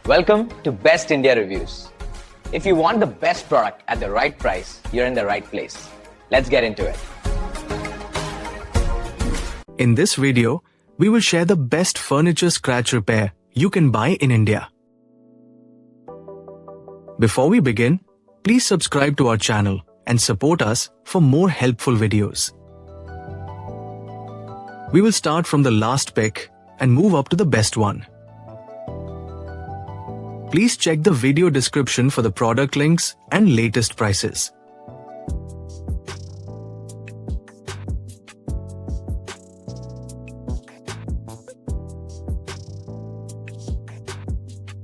Welcome to Best India Reviews. If you want the best product at the right price, you're in the right place. Let's get into it. In this video, we will share the best furniture scratch repair you can buy in India. Before we begin, please subscribe to our channel and support us for more helpful videos. We will start from the last pick and move up to the best one. Please check the video description for the product links and latest prices.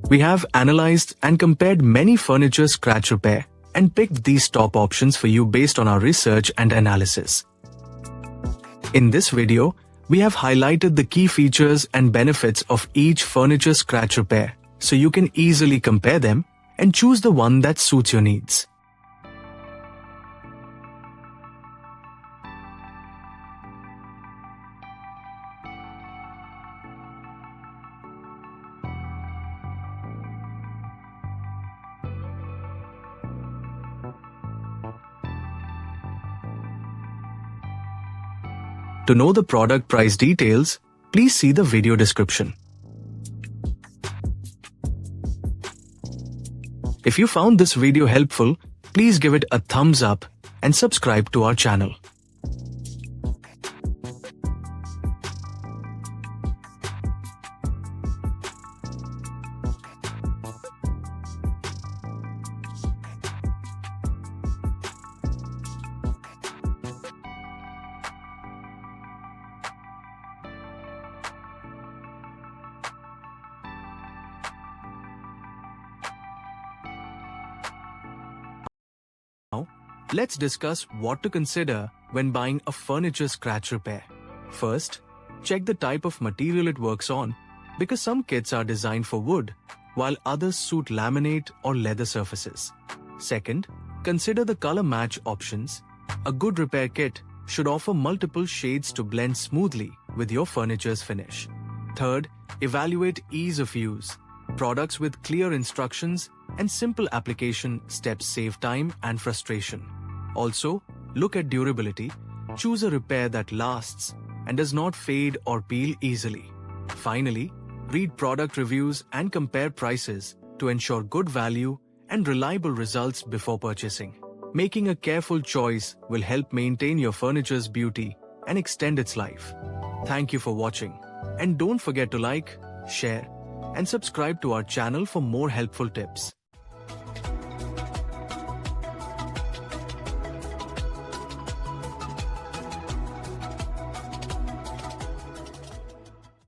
We have analyzed and compared many furniture scratch repair and picked these top options for you based on our research and analysis. In this video, we have highlighted the key features and benefits of each furniture scratch repair, so you can easily compare them and choose the one that suits your needs. To know the product price details, please see the video description. If you found this video helpful, please give it a thumbs up and subscribe to our channel. Now, let's discuss what to consider when buying a furniture scratch repair. First, check the type of material it works on, because some kits are designed for wood, while others suit laminate or leather surfaces. Second, consider the color match options. A good repair kit should offer multiple shades to blend smoothly with your furniture's finish. Third, evaluate ease of use. Products with clear instructions and simple application steps save time and frustration. Also, look at durability. Choose a repair that lasts and does not fade or peel easily. Finally, read product reviews and compare prices to ensure good value and reliable results before purchasing. Making a careful choice will help maintain your furniture's beauty and extend its life. Thank you for watching, and don't forget to like, share, and subscribe to our channel for more helpful tips.